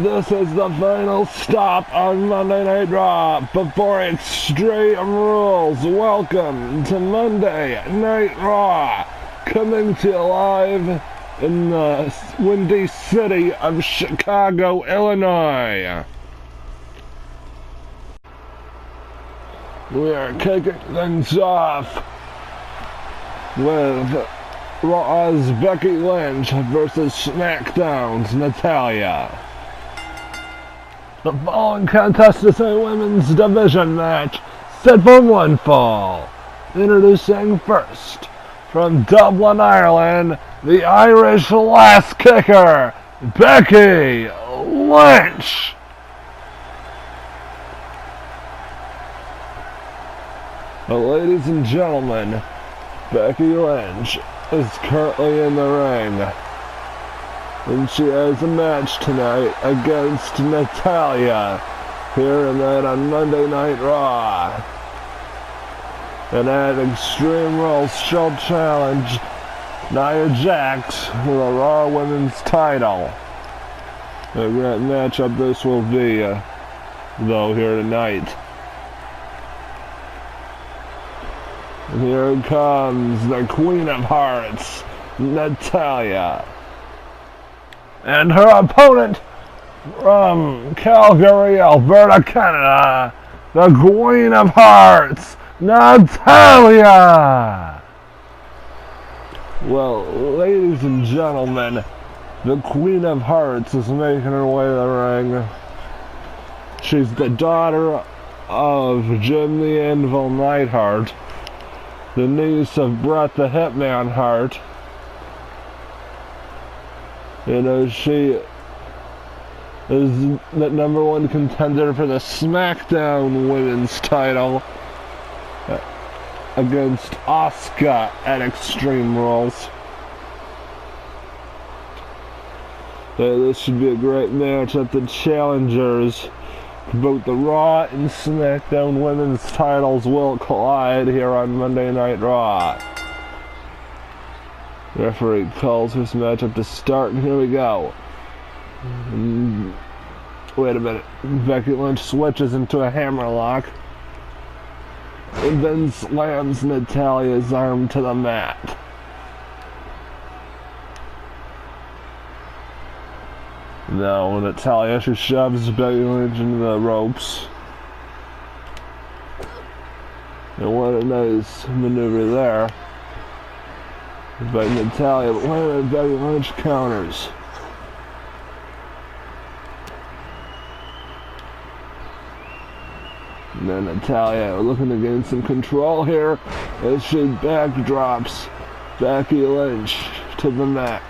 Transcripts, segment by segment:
This is the final stop on Monday Night Raw before Extreme Rules. Welcome to Monday Night Raw, coming to you live in the windy city of Chicago, Illinois. We are kicking things off with Raw's Becky Lynch versus SmackDown's Natalya. The following contest is a women's division match set for one fall. Introducing first, from Dublin, Ireland, the Irish Lass Kicker, Becky Lynch. Ladies and gentlemen, Becky Lynch is currently in the ring, and she has a match tonight against Natalya here tonight on Monday Night Raw. And at Extreme Rules, she'll challenge Nia Jax for the Raw Women's title. A great matchup this will be, though, here tonight. And here comes the Queen of Hearts, Natalya. And her opponent from Calgary, Alberta, Canada, the Queen of Hearts, Natalya. Well, ladies and gentlemen, the Queen of Hearts is making her way to the ring. She's the daughter of Jim the Anvil Neidhart, the niece of Bret the Hitman Hart. You know, she is the #1 contender for the SmackDown Women's title against Asuka at Extreme Rules. This should be a great match at the challengers. Both the Raw and SmackDown Women's titles will collide here on Monday Night Raw. The referee calls this matchup to start, and here we go. Wait a minute. Becky Lynch switches into a hammerlock and then slams Natalya's arm to the mat. Now Natalya, she shoves Becky Lynch into the ropes. And what a nice maneuver there by Natalya, but wait a minute, Becky Lynch counters. And then Natalya looking to gain some control here as she backdrops Becky Lynch to the mat.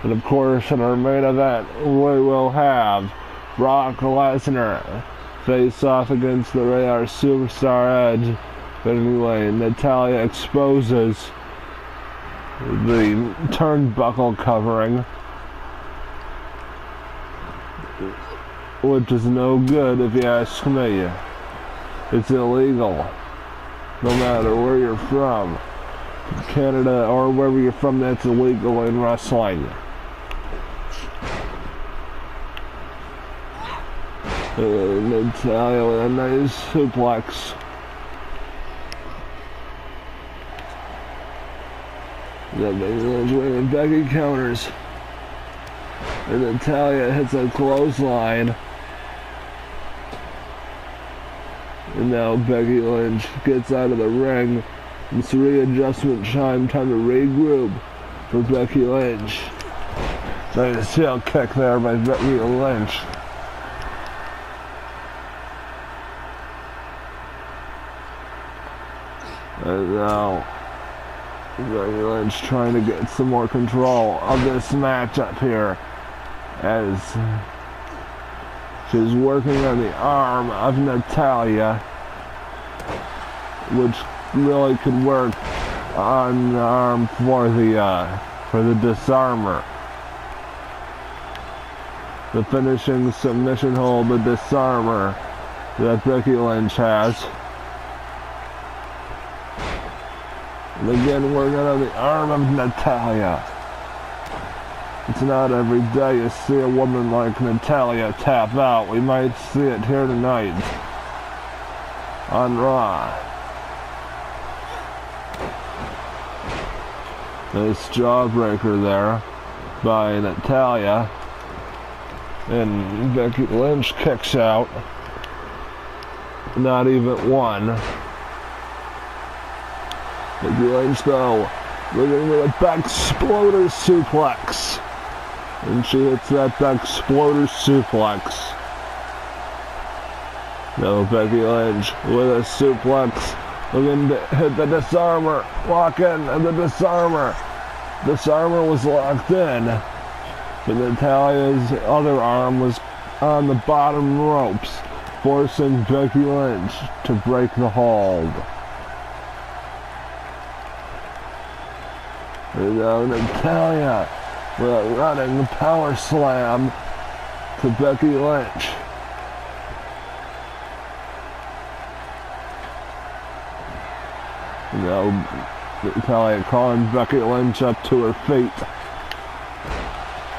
And of course, in our main event, we will have Brock Lesnar face off against the Radar Superstar Edge. But anyway, Natalya exposes the turnbuckle covering, which is no good if you ask me. It's illegal, no matter where you're from. Canada or wherever you're from, that's illegal in wrestling. Natalya with a nice suplex. And Becky counters. And Natalya hits a clothesline. And now Becky Lynch gets out of the ring. It's readjustment time to regroup for Becky Lynch. Nice heel kick there by Becky Lynch. And now Becky Lynch trying to get some more control of this matchup here as she's working on the arm of Natalya, which really could work on the arm for the disarmer. The finishing submission hold, the disarmer that Becky Lynch has. And again, working on the arm of Natalya. It's not every day you see a woman like Natalya tap out. We might see it here tonight on Raw. Nice jawbreaker there by Natalya. And Becky Lynch kicks out. Not even one. Becky Lynch though, looking with a back exploder suplex. And she hits that back exploder suplex. Now Becky Lynch with a suplex. Looking to hit the disarmer. Lock in the disarmer. Disarmer was locked in. But Natalya's other arm was on the bottom ropes, forcing Becky Lynch to break the hold. And now Natalya with a running power slam to Becky Lynch. And now Natalya calling Becky Lynch up to her feet.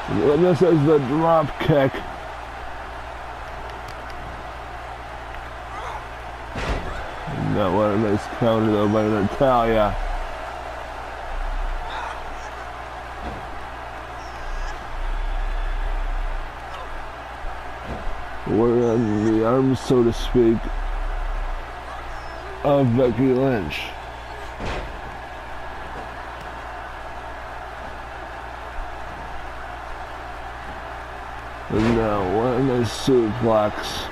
And this is the drop kick. Now what a nice counter though by Natalya. We're on the arms, so to speak, of Becky Lynch. And now, what a nice suplex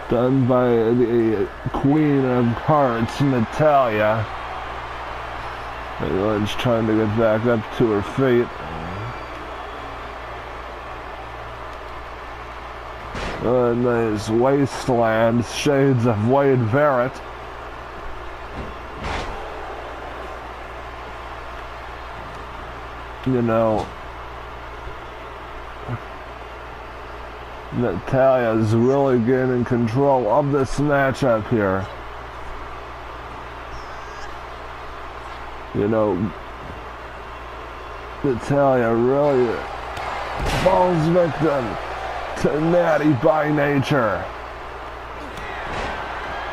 done by the Queen of Hearts, Natalya. Becky Lynch trying to get back up to her feet. A nice wasteland, shades of Wade Barrett. You know, Natalya's really gaining control of this matchup here. You know, Natalya really falls victim to Natty by nature.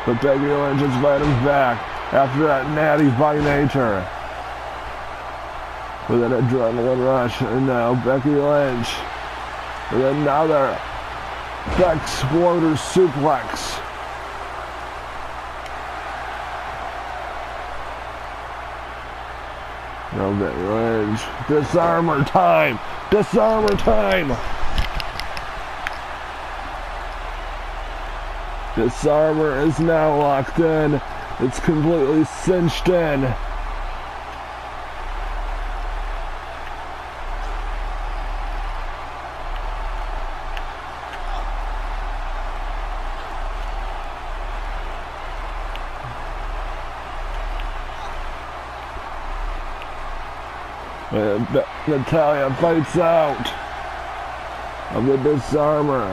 But Becky Lynch is fighting back after that Natty by nature. With an adrenaline rush, and now Becky Lynch with another back exploder suplex. Now Becky Lynch, disarmer time! Disarmer time! Disarmer is now locked in. It's completely cinched in. Natalya fights out of the disarmer.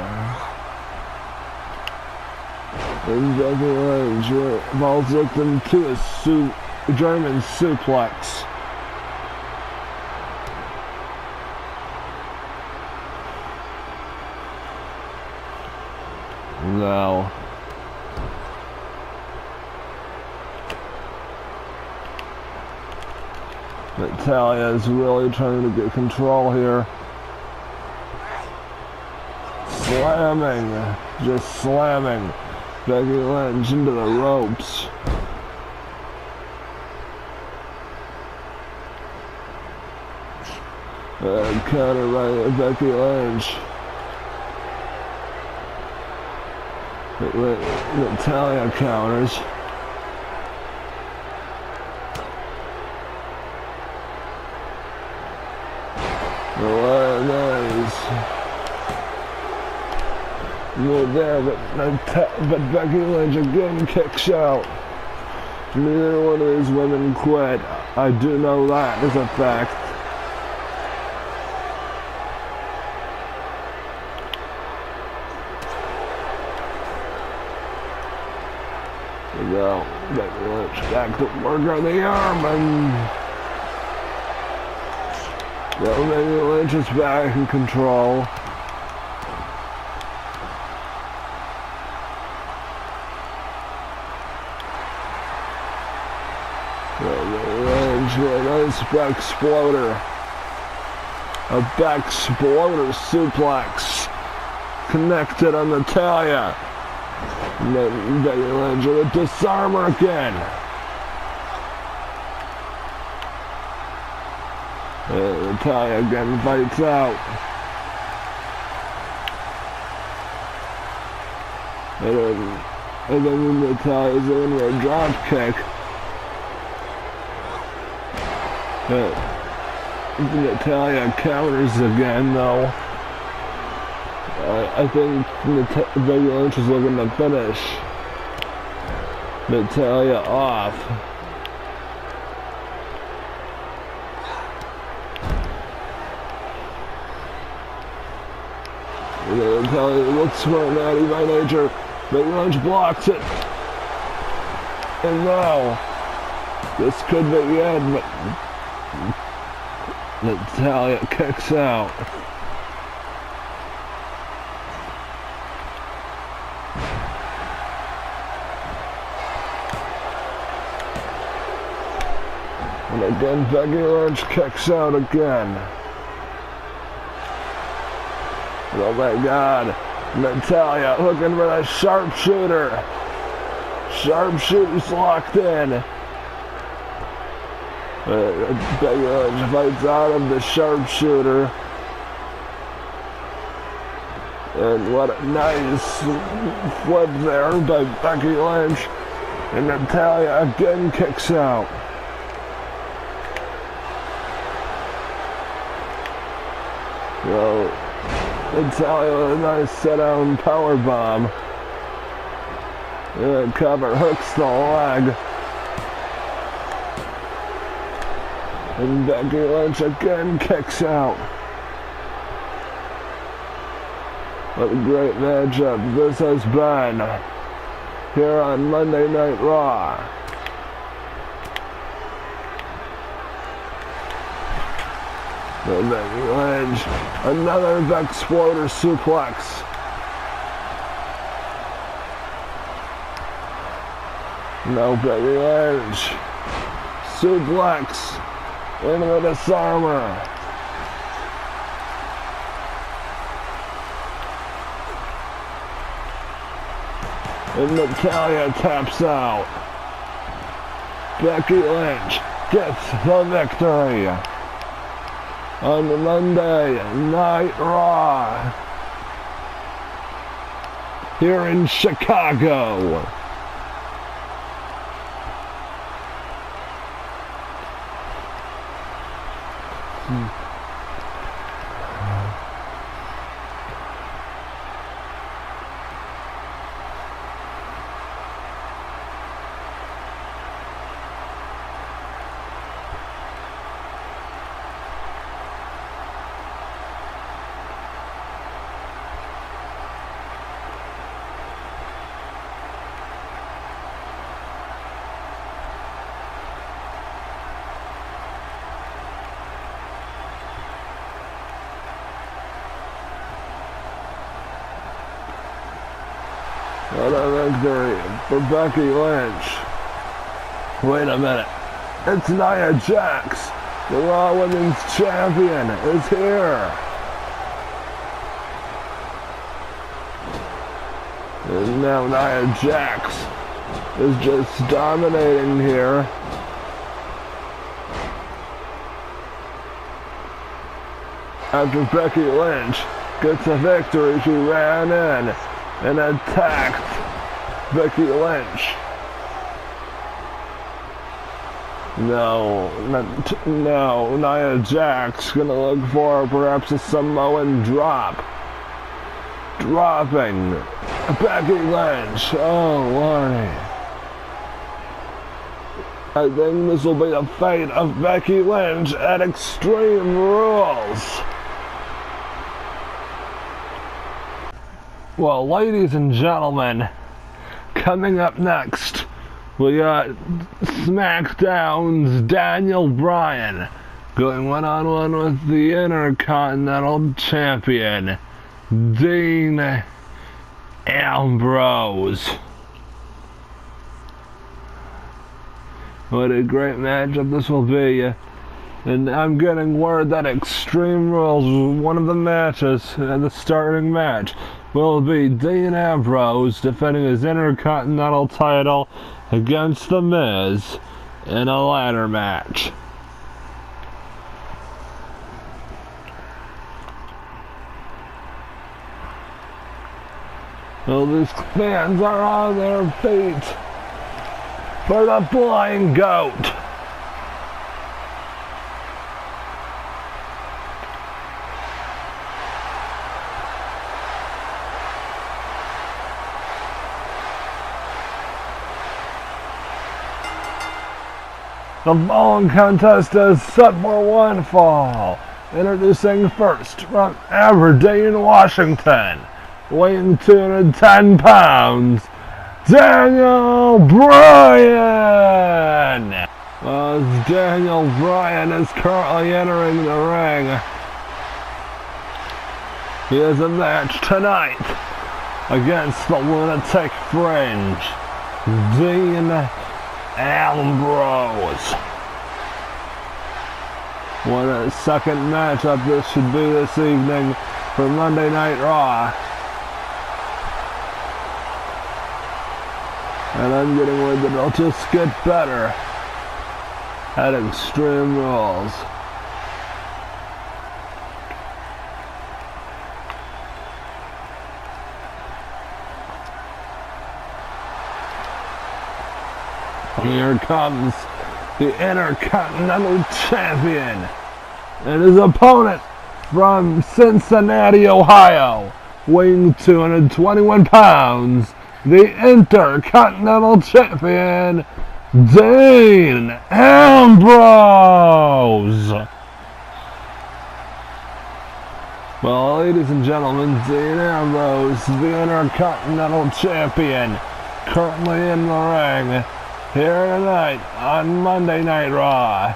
And Becky Lynch falls victim to a German suplex. Now, Natalya is really trying to get control here. Slamming, just slamming Becky Lynch into the ropes. Counter by Becky Lynch. Natalya counters. Nice. Move there, but Becky Lynch again kicks out. Neither one of these women quit. I do know that is a fact. Now, Becky Lynch back to work on the arm, and well, Becky Lynch is back in control. Becky Lynch with a nice back exploder. A back exploder suplex connected on Natalia. And then Becky Lynch with a disarmer again. And Natalia again fights out. And then Natalia's in with a drop kick. Natalia counters again though. I think Becky Lynch is looking to finish Natalia off. Natalia looks smart, natty by nature. Becky Lynch blocks it. And now, this could be the end, but Natalia kicks out. And again, Becky Lynch kicks out again. Oh my God, Natalia looking for the sharpshooter. Sharpshooter's locked in. Becky Lynch fights out of the sharpshooter. And what a nice flip there by Becky Lynch. And Natalia again kicks out. Well, Natalia with a nice sit-down powerbomb. And cover hooks the leg. And Becky Lynch again kicks out. What a great matchup this has been here on Monday Night Raw. And Becky Lynch, another Exploder suplex. Now Becky Lynch, suplex into the disarmer. And Natalia taps out. Becky Lynch gets the victory on the Monday Night Raw here in Chicago. What a victory for Becky Lynch. Wait a minute. It's Nia Jax. The Raw Women's Champion is here. And now Nia Jax is just dominating here. After Becky Lynch gets a victory, she ran in and attacked Becky Lynch. No, Nia Jax gonna look for perhaps a Samoan drop. Dropping Becky Lynch. Oh, Lordy. I think this will be the fate of Becky Lynch at Extreme Rules. Well, ladies and gentlemen, coming up next We got SmackDown's Daniel Bryan going one-on-one with the Intercontinental Champion, Dean Ambrose. What a great matchup this will be. And I'm getting word that Extreme Rules, one of the matches, and the starting match, will be Dean Ambrose defending his Intercontinental title against The Miz in a ladder match. Well, these fans are on their feet for the Flying Goat. The following contest is set for one fall. Introducing first from Aberdeen, Washington, weighing 210 pounds, Daniel Bryan! As Daniel Bryan is currently entering the ring, he has a match tonight against the Lunatic Fringe, Dean Ambrose. What a second matchup this should be this evening for Monday Night Raw. And I'm getting word that it'll just get better at Extreme Rules. Here comes the Intercontinental Champion and his opponent from Cincinnati, Ohio, weighing 221 pounds, the Intercontinental Champion, Dean Ambrose. Well, ladies and gentlemen, Dean Ambrose, the Intercontinental Champion, currently in the ring here tonight on Monday Night Raw.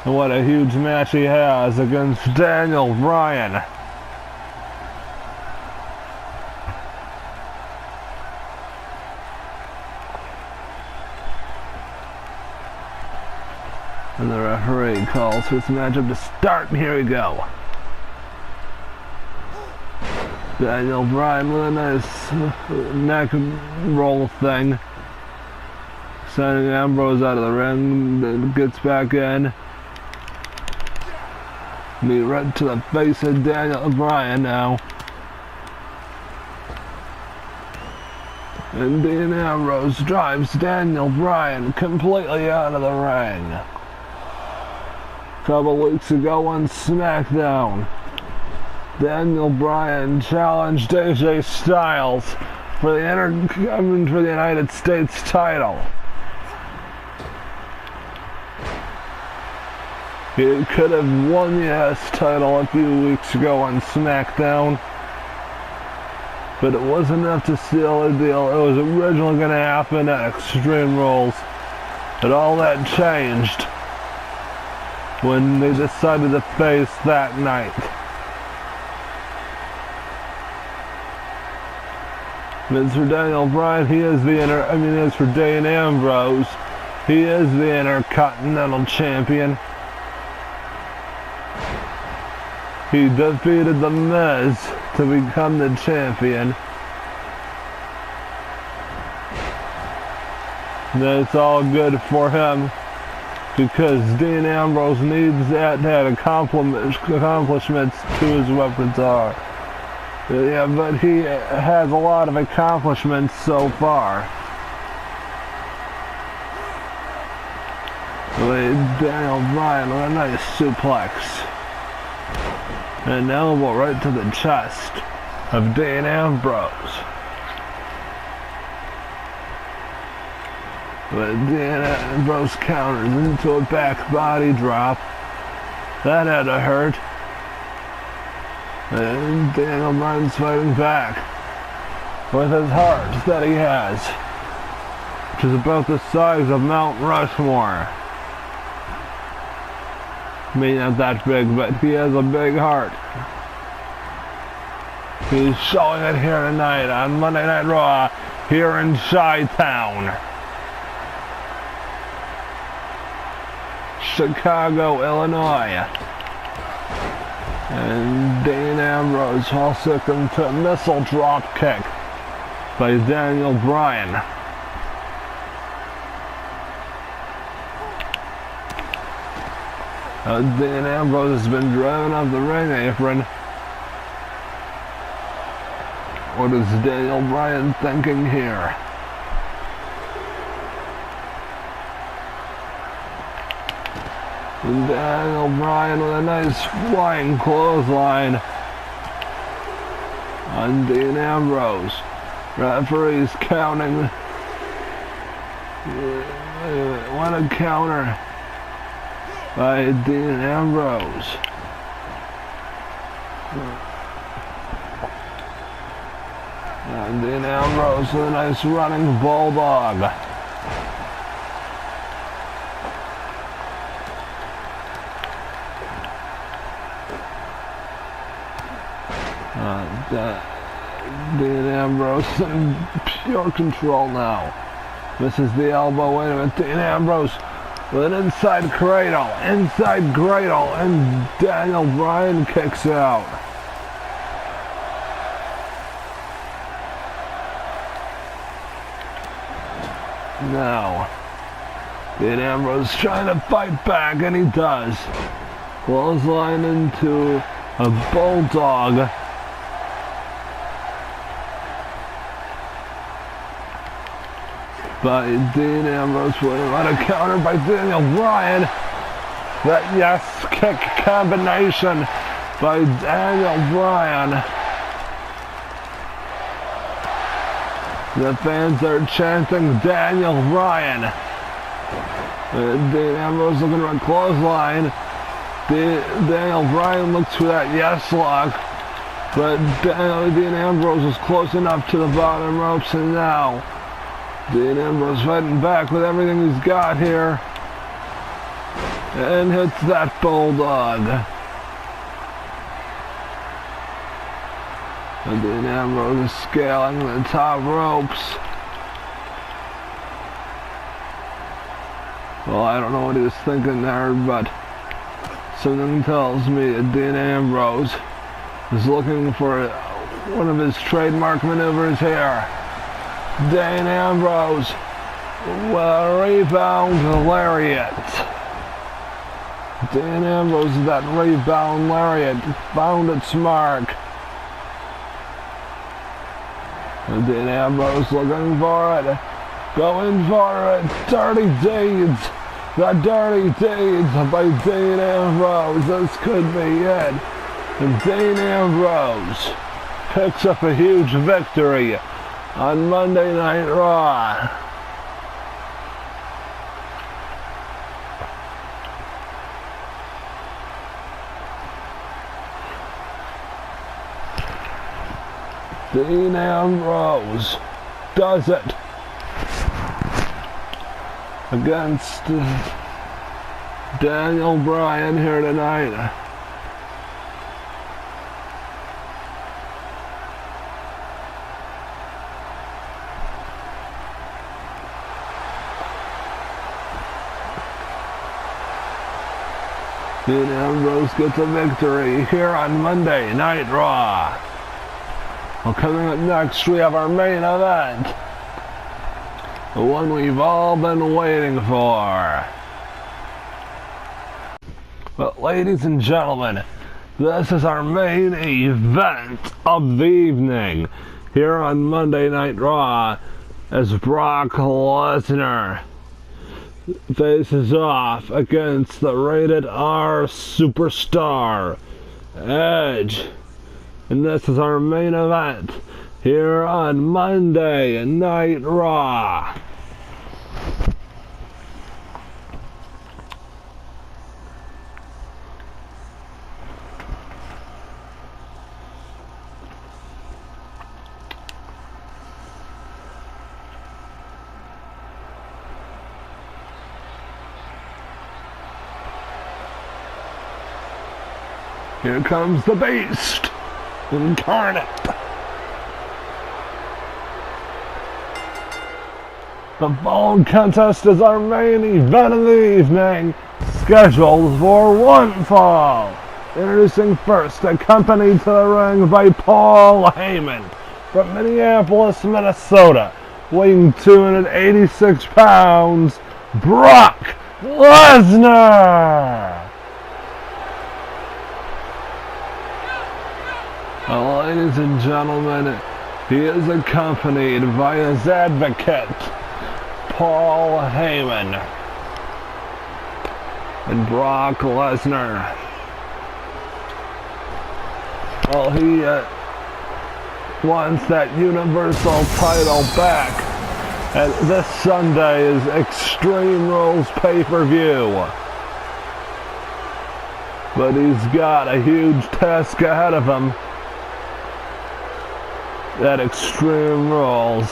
And what a huge match he has against Daniel Bryan. And the referee calls for this matchup to start, and here we go. Daniel Bryan with a nice neck roll thing, sending Ambrose out of the ring, then gets back in. Knee right to the face of Daniel Bryan now. And Dean Ambrose drives Daniel Bryan completely out of the ring. A couple weeks ago on SmackDown, Daniel Bryan challenged AJ Styles for the United States title. He could have won the US title a few weeks ago on SmackDown, but it wasn't enough to seal the deal. It was originally going to happen at Extreme Rules, but all that changed when they decided to face that night. And as for Daniel Bryan, as for Dean Ambrose, he is the Intercontinental Champion. He defeated The Miz to become the champion. That's all good for him, because Dean Ambrose needs that accomplishments to his repertoire. Yeah, but he has a lot of accomplishments so far. Daniel Bryan with a nice suplex. An elbow right to the chest of Dean Ambrose. But Dean Ambrose counters into a back body drop. That had to hurt. And Daniel Bryan's fighting back with his heart that he has. which is about the size of Mount Rushmore. Maybe not that big, but he has a big heart. He's showing it here tonight on Monday Night Raw here in Chi-Town, Chicago, Illinois. And Dean Ambrose falls victim to a missile drop kick by Daniel Bryan. Dean Ambrose has been driven off the ring apron. What is Daniel Bryan thinking here? And Daniel Bryan with a nice flying clothesline on Dean Ambrose. Referee's counting. What a counter by Dean Ambrose. And Dean Ambrose with a nice running bulldog. Dean Ambrose in pure control now. Misses the elbow. Wait a minute. Dean Ambrose with an inside cradle, and Daniel Bryan kicks out. Now, Dean Ambrose trying to fight back, and he does. Clothesline into a bulldog. By Dean Ambrose, what a counter by Daniel Bryan. That yes kick combination by Daniel Bryan. The fans are chanting Daniel Bryan. Dean Ambrose looking for a clothesline. Daniel Bryan looks for that yes lock. But Dean Ambrose was close enough to the bottom ropes, and now Dean Ambrose fighting back with everything he's got here. And hits that bulldog. And Dean Ambrose is scaling the top ropes. Well, I don't know what he was thinking there, but something tells me that Dean Ambrose is looking for one of his trademark maneuvers here. Dean Ambrose will rebound lariat. Dean Ambrose, that rebound lariat, found its mark. And Dean Ambrose looking for it, going for it. Dirty deeds, the dirty deeds by Dean Ambrose. This could be it. And Dean Ambrose picks up a huge victory on Monday Night Raw. Dean Ambrose does it against Daniel Bryan here tonight. Dean Ambrose gets a victory here on Monday Night Raw. Well, coming up next, we have our main event. The one we've all been waiting for. But ladies and gentlemen, this is our main event of the evening here on Monday Night Raw as Brock Lesnar faces off against the rated R superstar Edge. And this is our main event here on Monday Night Raw. Here comes the Beast incarnate. The following contest is our main event of the evening, scheduled for one fall. Introducing first, accompanied to the ring by Paul Heyman from Minneapolis, Minnesota, weighing 286 pounds, Brock Lesnar. Well, ladies and gentlemen, he is accompanied by his advocate, Paul Heyman, and Brock Lesnar. Well, he wants that Universal title back at this Sunday's Extreme Rules pay-per-view. But he's got a huge task ahead of him at Extreme Rules,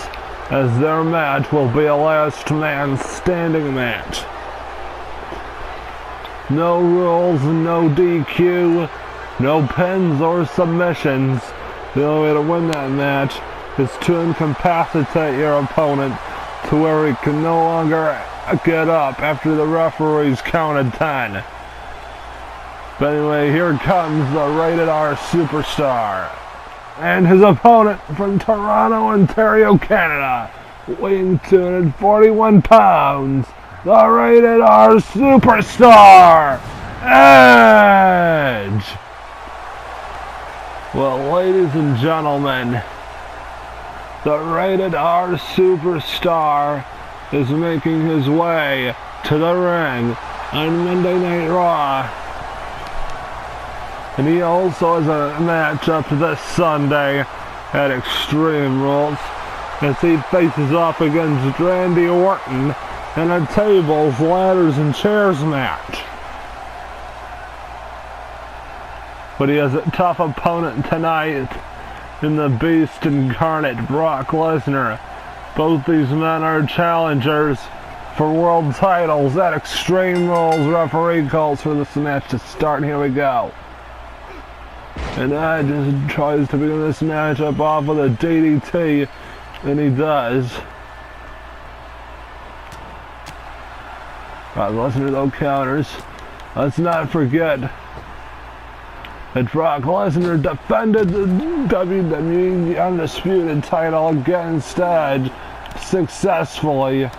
as their match will be a last man standing match. No rules, no DQ, no pins or submissions. The only way to win that match is to incapacitate your opponent to where he can no longer get up after the referees counted 10. But anyway, here comes the Rated R Superstar and his opponent from Toronto, Ontario, Canada, weighing 241 pounds, the Rated R Superstar, Edge. Well, ladies and gentlemen, the Rated R Superstar is making his way to the ring on Monday Night Raw. And he also has a matchup this Sunday at Extreme Rules as he faces off against Randy Orton in a tables, ladders, and chairs match. But he has a tough opponent tonight in the Beast incarnate, Brock Lesnar. Both these men are challengers for world titles at Extreme Rules. Referee calls for this match to start. Here we go. And Edge tries to begin this matchup off with a DDT, and he does. Brock Lesnar though counters. Let's not forget that Brock Lesnar defended the WWE Undisputed title against Edge successfully.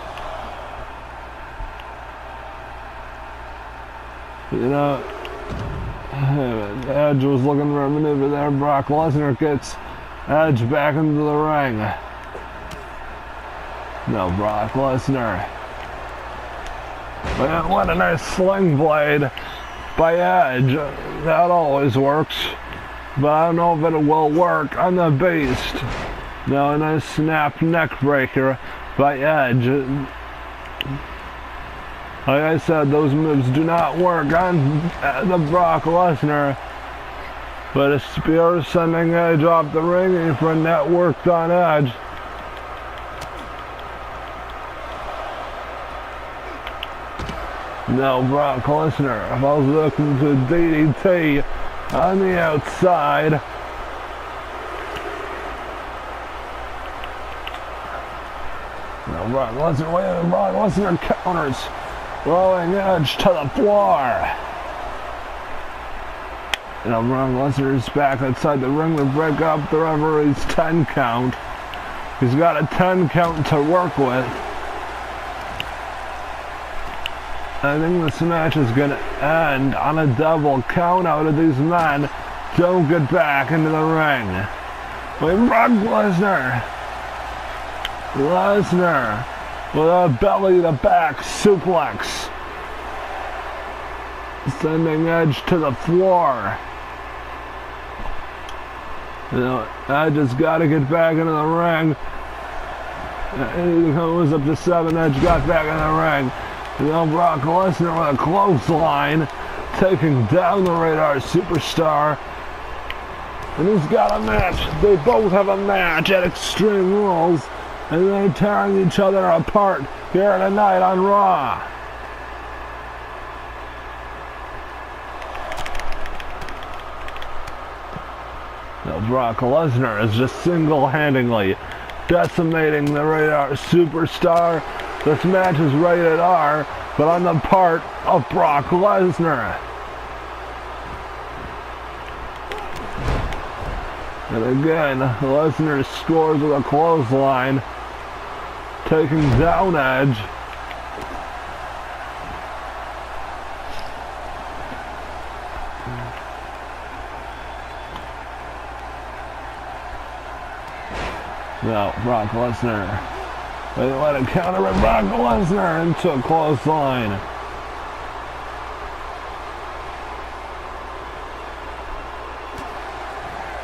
You know, Edge was looking for a maneuver there. Brock Lesnar gets Edge back into the ring. No, Brock Lesnar. Man, what a nice sling blade by Edge. That always works. But I don't know if it will work on the Beast. No, a nice snap neck breaker by Edge. Like I said, those moves do not work on the Brock Lesnar. But a spear sending Edge off the ring apron that worked on Edge. No, Brock Lesnar. I was looking to DDT on the outside. No, Brock Lesnar. Wait a minute, Brock Lesnar counters, throwing Edge to the floor. Now Brock Lesnar is back outside the ring to break up the referee's 10 count. He's got a 10 count to work with. I think this match is going to end on a double count out of these men. Don't get back into the ring. Wait, Brock Lesnar. Lesnar with a belly to back suplex, sending Edge to the floor. You know, Edge has got to get back into the ring. It was up to 7. Edge got back in the ring. You know, Brock Lesnar with a clothesline, taking down the Rated R Superstar. And he's got a match. They both have a match at Extreme Rules. And they're tearing each other apart here tonight on Raw. Now Brock Lesnar is just single-handedly decimating the radar superstar. This match is rated R, but on the part of Brock Lesnar. And again, Lesnar scores with a clothesline, taking down Edge. Now, Brock Lesnar. They let it counter with Brock Lesnar into a clothesline.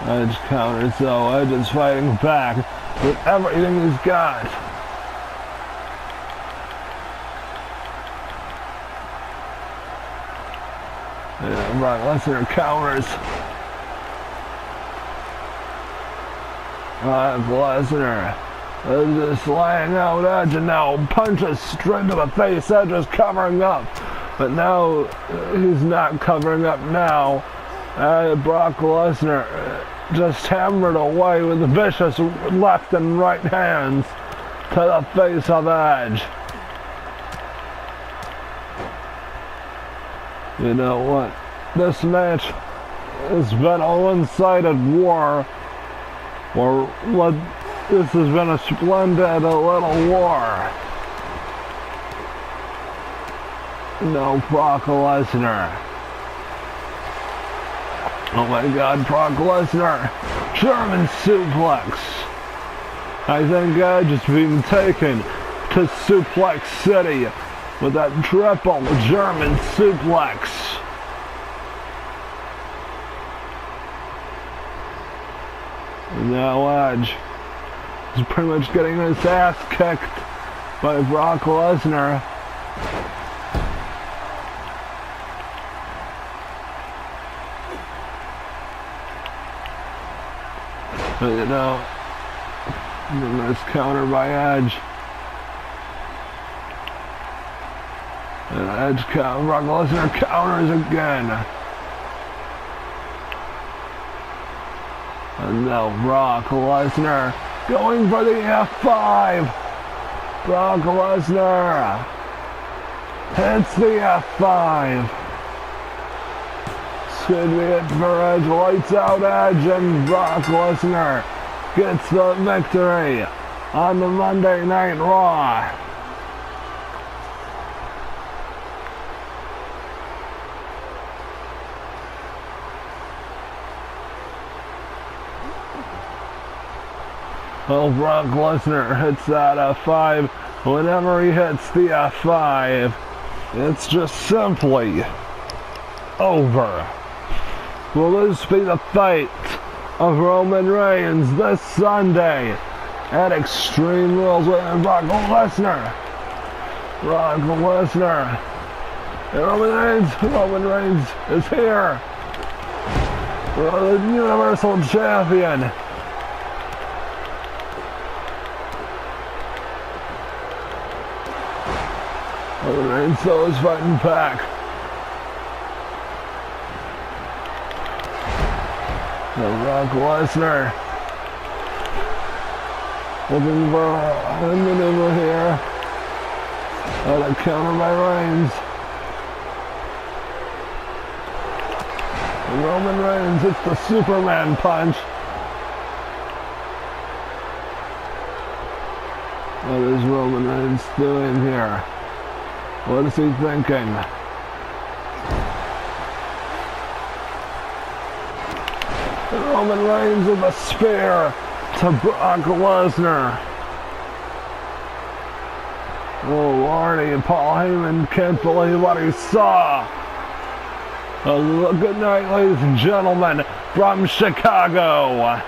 Edge counters though. Edge is fighting back with everything he's got. And Brock Lesnar counters. Lesnar is just laying out Edge and now punches straight to the face. Edge is covering up, but now he's not covering up now. Brock Lesnar just hammered away with vicious left and right hands to the face of Edge. You know what? This match has been a one-sided war. Or this has been a splendid little war. No, Brock Lesnar. Oh my God, Brock Lesnar. German suplex. I think Edge is being taken to Suplex City with that triple German suplex. Now Edge is pretty much getting his ass kicked by Brock Lesnar. But you know, nice counter by Edge. And Edge Brock Lesnar counters again. And now Brock Lesnar going for the F5. Brock Lesnar hits the F5. This could be it for Edge. Lights out Edge, and Brock Lesnar gets the victory on the Monday Night Raw. Well, Brock Lesnar hits that F5. Whenever he hits the F5, it's just simply over. Will this be the fate of Roman Reigns this Sunday at Extreme Rules with Brock Lesnar? Brock Lesnar. And Roman Reigns is here. The Universal Champion. Roman Reigns though is fighting back. Now Brock Lesnar looking for a maneuver here. And a counter by Reigns. And Roman Reigns hits the Superman punch. What is Roman Reigns doing here? What is he thinking? Roman Reigns with a spear to Brock Lesnar. Oh Lordy, Paul Heyman can't believe what he saw. Good night, ladies and gentlemen, from Chicago.